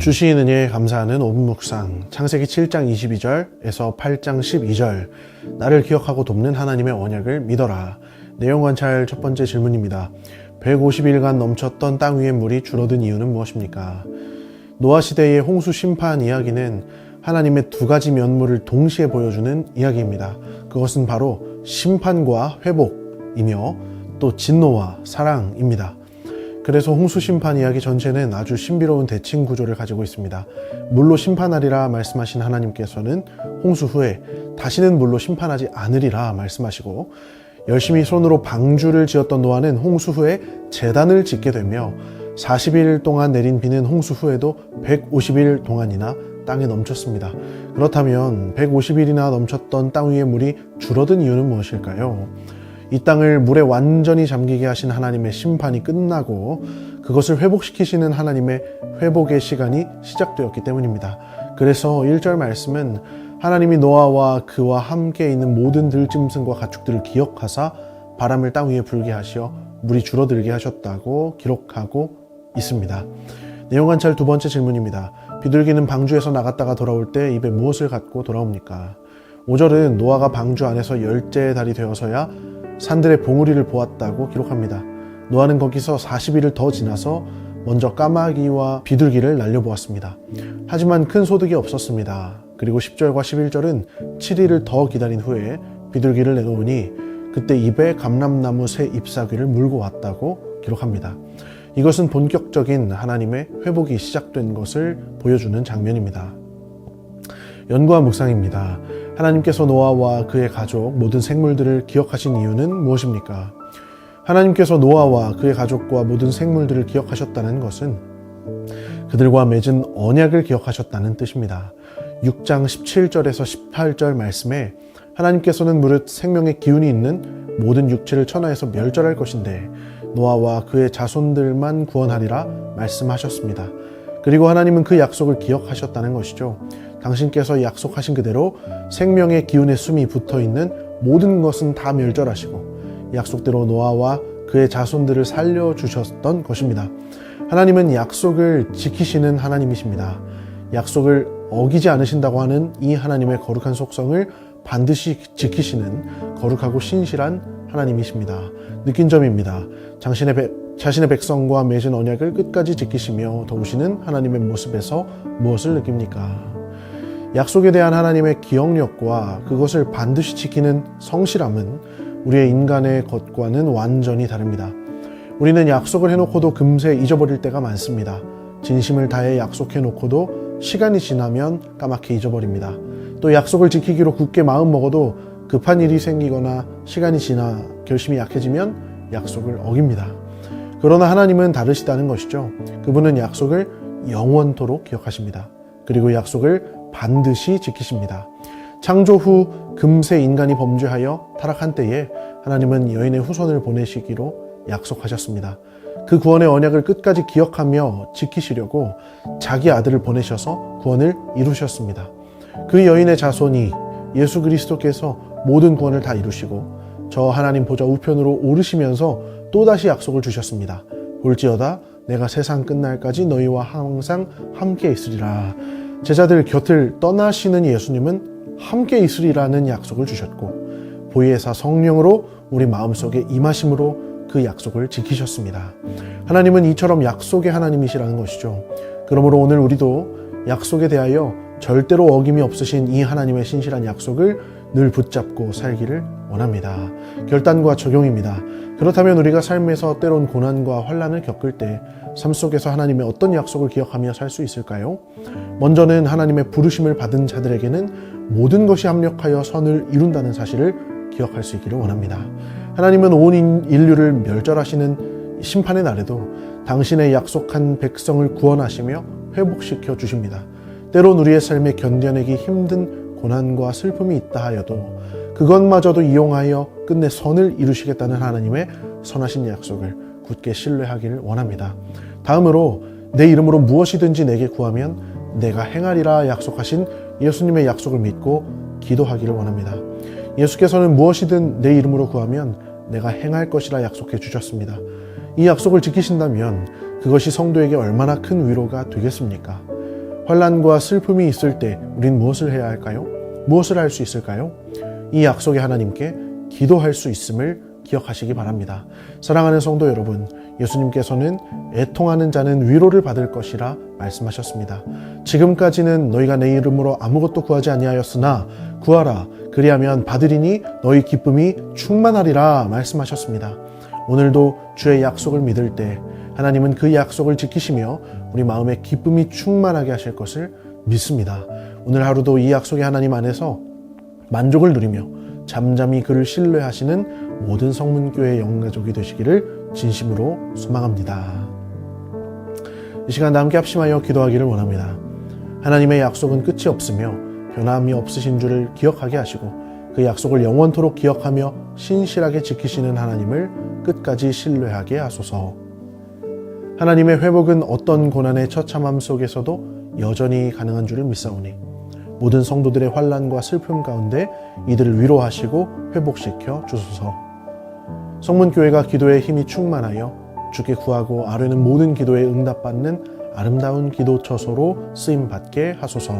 주시는 은혜에 감사하는 5분 묵상, 창세기 7장 22절에서 8장 12절. 나를 기억하고 돕는 하나님의 언약을 믿어라. 내용 관찰 첫 번째 질문입니다. 150일간 넘쳤던 땅 위의 물이 줄어든 이유는 무엇입니까? 노아 시대의 홍수 심판 이야기는 하나님의 두 가지 면모를 동시에 보여주는 이야기입니다. 그것은 바로 심판과 회복이며 또 진노와 사랑입니다. 그래서 홍수 심판 이야기 전체는 아주 신비로운 대칭 구조를 가지고 있습니다. 물로 심판하리라 말씀하신 하나님께서는 홍수 후에 다시는 물로 심판하지 않으리라 말씀하시고, 열심히 손으로 방주를 지었던 노아는 홍수 후에 제단을 짓게 되며 40일 동안 내린 비는 홍수 후에도 150일 동안이나 땅에 넘쳤습니다. 그렇다면 150일이나 넘쳤던 땅 위의 물이 줄어든 이유는 무엇일까요? 이 땅을 물에 완전히 잠기게 하신 하나님의 심판이 끝나고 그것을 회복시키시는 하나님의 회복의 시간이 시작되었기 때문입니다. 그래서 1절 말씀은 하나님이 노아와 그와 함께 있는 모든 들짐승과 가축들을 기억하사 바람을 땅 위에 불게 하시어 물이 줄어들게 하셨다고 기록하고 있습니다. 내용 관찰 두 번째 질문입니다. 비둘기는 방주에서 나갔다가 돌아올 때 입에 무엇을 갖고 돌아옵니까? 5절은 노아가 방주 안에서 열째 달이 되어서야 산들의 봉우리를 보았다고 기록합니다. 노아는 거기서 40일을 더 지나서 먼저 까마귀와 비둘기를 날려보았습니다. 하지만 큰 소득이 없었습니다. 그리고 10절과 11절은 7일을 더 기다린 후에 비둘기를 내놓으니 그때 입에 감람나무 새 잎사귀를 물고 왔다고 기록합니다. 이것은 본격적인 하나님의 회복이 시작된 것을 보여주는 장면입니다. 연구와 묵상입니다. 하나님께서 노아와 그의 가족, 모든 생물들을 기억하신 이유는 무엇입니까? 하나님께서 노아와 그의 가족과 모든 생물들을 기억하셨다는 것은 그들과 맺은 언약을 기억하셨다는 뜻입니다. 6장 17절에서 18절 말씀에 하나님께서는 무릇 생명의 기운이 있는 모든 육체를 천하에서 멸절할 것인데 노아와 그의 자손들만 구원하리라 말씀하셨습니다. 그리고 하나님은 그 약속을 기억하셨다는 것이죠. 당신께서 약속하신 그대로 생명의 기운의 숨이 붙어있는 모든 것은 다 멸절하시고 약속대로 노아와 그의 자손들을 살려주셨던 것입니다. 하나님은 약속을 지키시는 하나님이십니다. 약속을 어기지 않으신다고 하는 이 하나님의 거룩한 속성을 반드시 지키시는 거룩하고 신실한 하나님이십니다. 느낀 점입니다. 자신의 백성과 맺은 언약을 끝까지 지키시며 도우시는 하나님의 모습에서 무엇을 느낍니까? 약속에 대한 하나님의 기억력과 그것을 반드시 지키는 성실함은 우리의 인간의 것과는 완전히 다릅니다. 우리는 약속을 해놓고도 금세 잊어버릴 때가 많습니다. 진심을 다해 약속해놓고도 시간이 지나면 까맣게 잊어버립니다. 또 약속을 지키기로 굳게 마음먹어도 급한 일이 생기거나 시간이 지나 결심이 약해지면 약속을 어깁니다. 그러나 하나님은 다르시다는 것이죠. 그분은 약속을 영원토록 기억하십니다. 그리고 약속을 반드시 지키십니다. 창조 후 금세 인간이 범죄하여 타락한 때에 하나님은 여인의 후손을 보내시기로 약속하셨습니다. 그 구원의 언약을 끝까지 기억하며 지키시려고 자기 아들을 보내셔서 구원을 이루셨습니다. 그 여인의 자손이 예수 그리스도께서 모든 구원을 다 이루시고 저 하나님 보좌 우편으로 오르시면서 또다시 약속을 주셨습니다. 볼지어다 내가 세상 끝날까지 너희와 항상 함께 있으리라. 제자들 곁을 떠나시는 예수님은 함께 있으리라는 약속을 주셨고 보혜사 성령으로 우리 마음속에 임하심으로 그 약속을 지키셨습니다. 하나님은 이처럼 약속의 하나님이시라는 것이죠. 그러므로 오늘 우리도 약속에 대하여 절대로 어김이 없으신 이 하나님의 신실한 약속을 늘 붙잡고 살기를 원합니다. 결단과 적용입니다. 그렇다면 우리가 삶에서 때론 고난과 환난을 겪을 때 삶 속에서 하나님의 어떤 약속을 기억하며 살 수 있을까요? 먼저는 하나님의 부르심을 받은 자들에게는 모든 것이 합력하여 선을 이룬다는 사실을 기억할 수 있기를 원합니다. 하나님은 온 인류를 멸절하시는 심판의 날에도 당신의 약속한 백성을 구원하시며 회복시켜 주십니다. 때론 우리의 삶에 견뎌내기 힘든 고난과 슬픔이 있다 하여도 그것마저도 이용하여 끝내 선을 이루시겠다는 하나님의 선하신 약속을 굳게 신뢰하기를 원합니다. 다음으로 내 이름으로 무엇이든지 내게 구하면 내가 행하리라 약속하신 예수님의 약속을 믿고 기도하기를 원합니다. 예수께서는 무엇이든 내 이름으로 구하면 내가 행할 것이라 약속해 주셨습니다. 이 약속을 지키신다면 그것이 성도에게 얼마나 큰 위로가 되겠습니까? 환난과 슬픔이 있을 때 우린 무엇을 해야 할까요? 무엇을 할 수 있을까요? 이 약속의 하나님께 기도할 수 있음을 기억하시기 바랍니다. 사랑하는 성도 여러분, 예수님께서는 애통하는 자는 위로를 받을 것이라 말씀하셨습니다. 지금까지는 너희가 내 이름으로 아무것도 구하지 아니하였으나 구하라, 그리하면 받으리니 너희 기쁨이 충만하리라 말씀하셨습니다. 오늘도 주의 약속을 믿을 때 하나님은 그 약속을 지키시며 우리 마음에 기쁨이 충만하게 하실 것을 믿습니다. 오늘 하루도 이 약속의 하나님 안에서 만족을 누리며 잠잠히 그를 신뢰하시는 모든 성문교회 영가족이 되시기를 진심으로 소망합니다. 이 시간 함께 합심하여 기도하기를 원합니다. 하나님의 약속은 끝이 없으며 변함이 없으신 줄을 기억하게 하시고 그 약속을 영원토록 기억하며 신실하게 지키시는 하나님을 끝까지 신뢰하게 하소서. 하나님의 회복은 어떤 고난의 처참함 속에서도 여전히 가능한 줄을 믿사오니 모든 성도들의 환난과 슬픔 가운데 이들을 위로하시고 회복시켜 주소서. 성문교회가 기도에 힘이 충만하여 주께 구하고 아뢰는 모든 기도에 응답받는 아름다운 기도 처소로 쓰임받게 하소서.